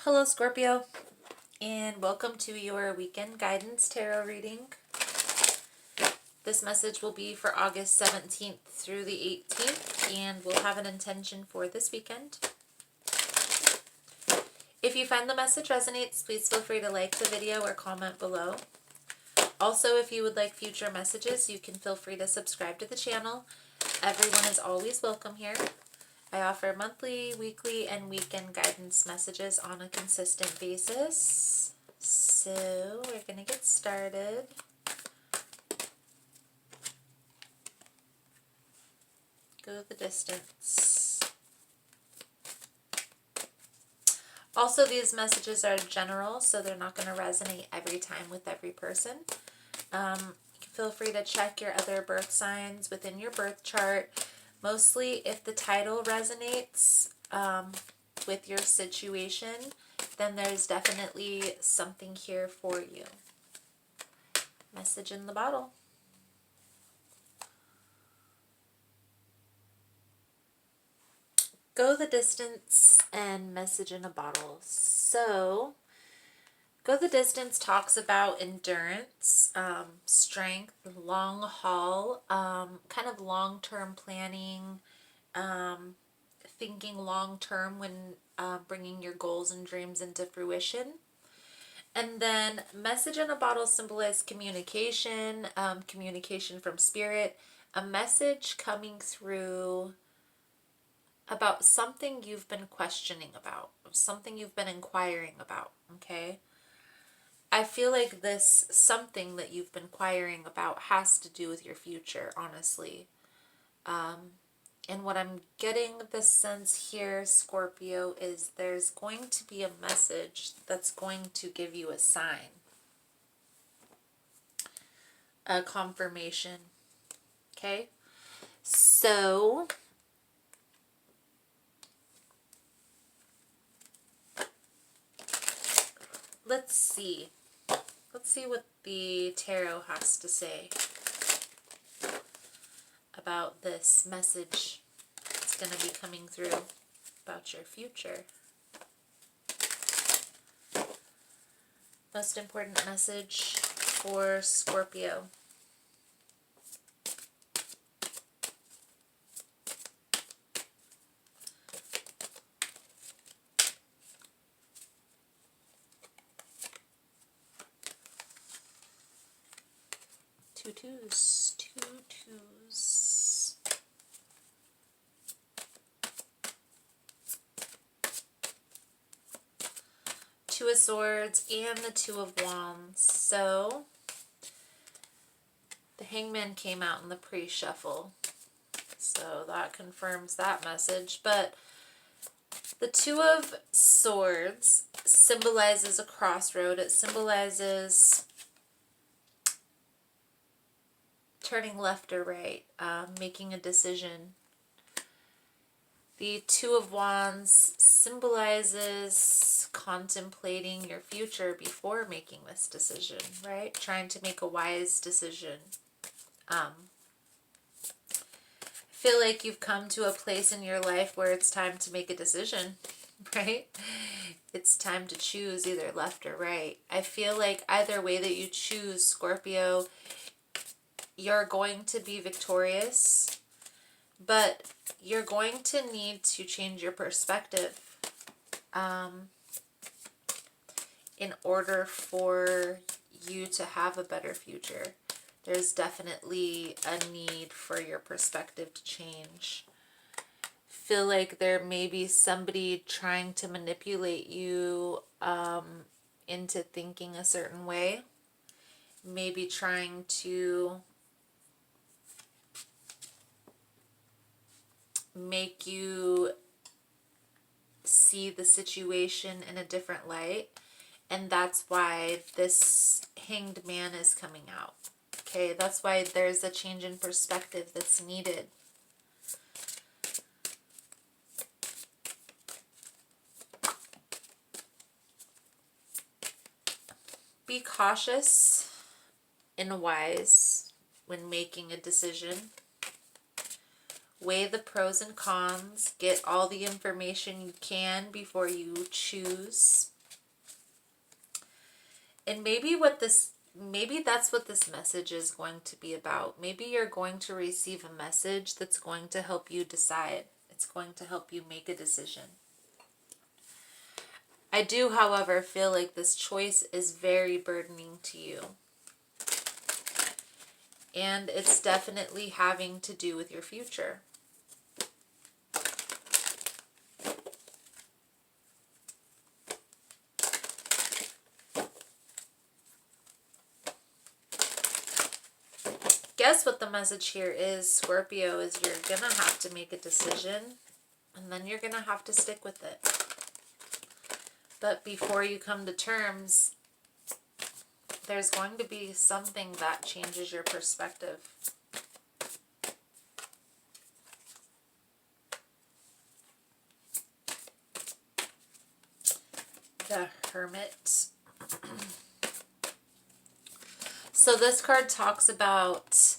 Hello, Scorpio, and welcome to your weekend guidance tarot reading. This message will be for August 17th through the 18th, and we'll have an intention for this weekend. If you find the message resonates, please feel free to like the video or comment below. Also, if you would like future messages, you can feel free to subscribe to the channel. Everyone is always welcome here. I offer monthly, weekly, and weekend guidance messages on a consistent basis. So we're going to get started. Go the distance. Also, these messages are general, so they're not going to resonate every time with every person. Feel free to check your other birth signs within your birth chart. Mostly, if the title resonates with your situation, then there's definitely something here for you. Message in the bottle. Go the distance and message in a bottle. So, go the distance talks about endurance, strength, long haul, kind of long-term planning, thinking long-term when bringing your goals and dreams into fruition. And then message in a bottle symbolizes communication, communication from spirit, a message coming through about something you've been questioning about, something you've been inquiring about, okay? I feel like this something that you've been inquiring about has to do with your future, honestly. And what I'm getting the sense here, Scorpio, is there's going to be a message that's going to give you a sign, a confirmation, okay? So, let's see. Let's see what the tarot has to say about this message that's going to be coming through about your future. Most important message for Scorpio. Two twos. Two of Swords and the Two of Wands. So, the Hangman came out in the pre-shuffle. So that confirms that message. But the Two of Swords symbolizes a crossroad. It symbolizes turning left or right, making a decision. The Two of Wands symbolizes contemplating your future before making this decision, right? Trying to make a wise decision. I feel like you've come to a place in your life where it's time to make a decision, right? It's time to choose either left or right. I feel like either way that you choose, Scorpio, you're going to be victorious, but you're going to need to change your perspective in order for you to have a better future. There's definitely a need for your perspective to change. Feel like there may be somebody trying to manipulate you into thinking a certain way. Maybe trying to make you see the situation in a different light. And that's why this Hanged Man is coming out. Okay, that's why there's a change in perspective that's needed. Be cautious and wise when making a decision. Weigh the pros and cons. Get all the information you can before you choose. And maybe that's what this message is going to be about. Maybe you're going to receive a message that's going to help you decide. It's going to help you make a decision. I do, however, feel like this choice is very burdening to you. And it's definitely having to do with your future. Guess what the message here is, Scorpio, is you're going to have to make a decision, and then you're going to have to stick with it. But before you come to terms, there's going to be something that changes your perspective. The Hermit. So this card talks about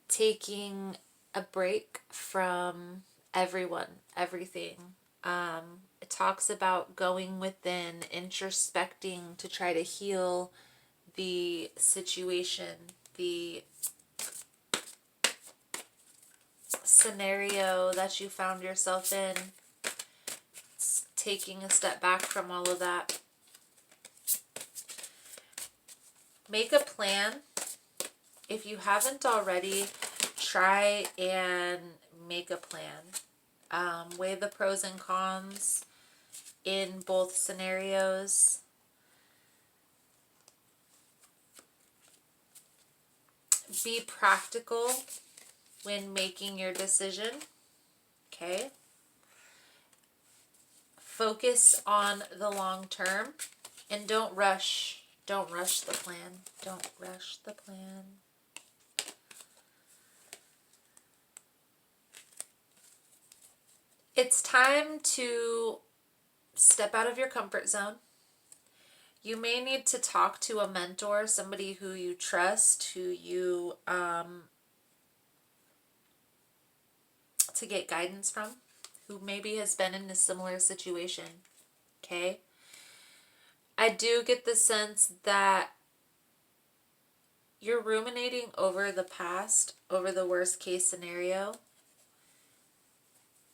taking a break from everyone, everything. It talks about going within, introspecting to try to heal the situation, the scenario that you found yourself in. It's taking a step back from all of that. Make a plan. If you haven't already, try and make a plan. Weigh the pros and cons in both scenarios. Be practical when making your decision. Okay? Focus on the long term and don't rush. Don't rush the plan. Don't rush the plan. It's time to step out of your comfort zone. You may need to talk to a mentor, somebody who you trust, who you to get guidance from, who maybe has been in a similar situation. Okay? I do get the sense that you're ruminating over the past, over the worst case scenario.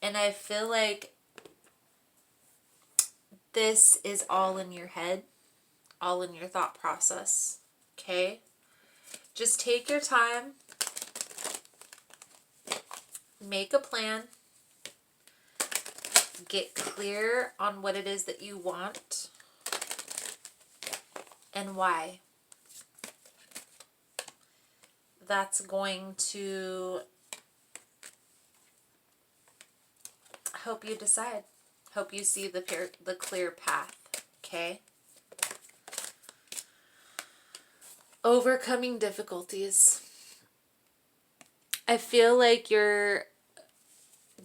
And I feel like this is all in your head, all in your thought process. Okay? Just take your time. Make a plan. Get clear on what it is that you want and why. That's going to help you decide. Help you see the clear path. Okay? Overcoming difficulties. I feel like you're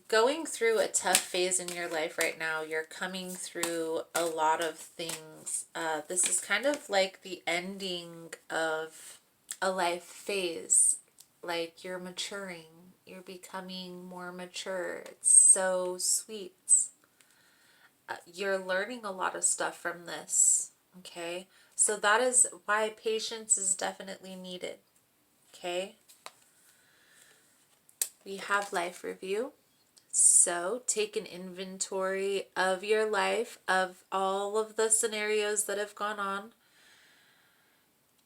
going through a tough phase in your life right now. You're coming through a lot of things. This is kind of like the ending of a life phase. Like you're maturing. You're becoming more mature. It's so sweet. You're learning a lot of stuff from this. Okay? So that is why patience is definitely needed. Okay? We have life review. So take an inventory of your life, of all of the scenarios that have gone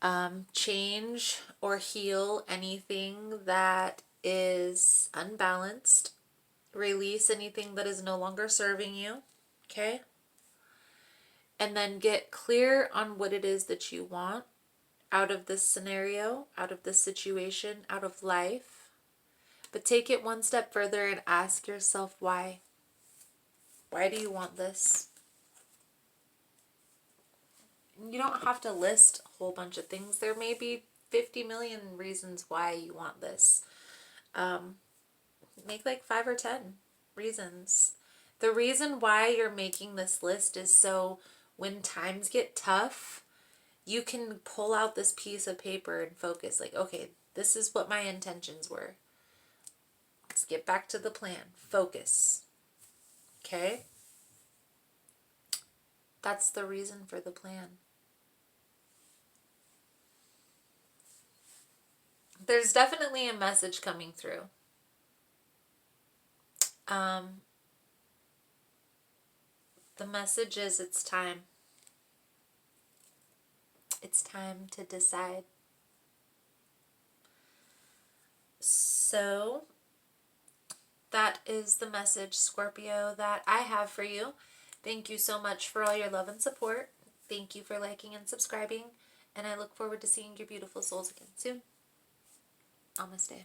on. Change or heal anything that is unbalanced. Release anything that is no longer serving you. Okay? And then get clear on what it is that you want out of this scenario, out of this situation, out of life. But take it one step further and ask yourself why. Why do you want this? You don't have to list a whole bunch of things. There may be 50 million reasons why you want this. Make like 5 or 10 reasons. The reason why you're making this list is so when times get tough, you can pull out this piece of paper and focus like, okay, This is what my intentions were. Let's get back to the plan. Focus. Okay? That's the reason for the plan. There's definitely a message coming through. The message is it's time. It's time to decide. So, that is the message, Scorpio, that I have for you. Thank you so much for all your love and support. Thank you for liking and subscribing. And I look forward to seeing your beautiful souls again soon. Namaste.